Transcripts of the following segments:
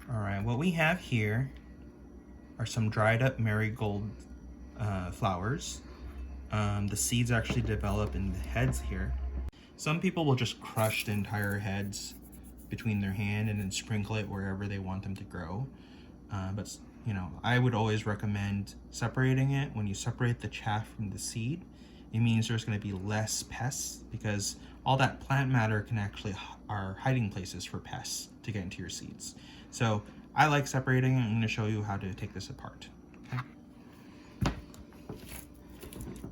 All right, what we have here are some dried up marigold flowers. The seeds actually develop in the heads here. Some people will just crush the entire heads between their hand and then sprinkle it wherever they want them to grow. But you know, I would always recommend separating it. When you separate the chaff from the seed, it means there's going to be less pests, because all that plant matter can actually are hiding places for pests to get into your seeds. So I like separating. I'm going to show you how to take this apart. Okay.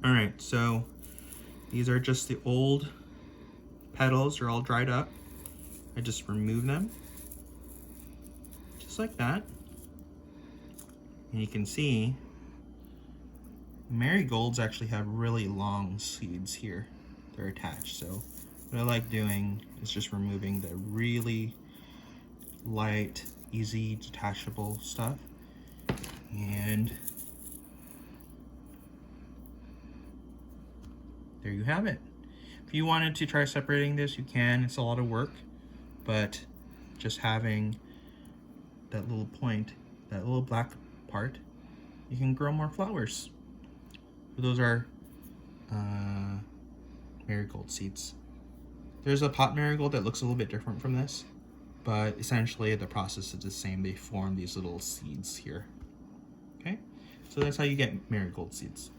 All right, so these are just the old petals. They're all dried up. I just remove them just like that. And you can see marigolds actually have really long seeds here. They're attached. So what I like doing is just removing the really light, easy detachable stuff. And there you have it. If you wanted to try separating this, you can. It's a lot of work, but just having that little point, that little black part, you can grow more flowers. Those are marigold seeds. There's a pot marigold that looks a little bit different from this, but essentially the process is the same. They form these little seeds here. Okay, so that's how you get marigold seeds.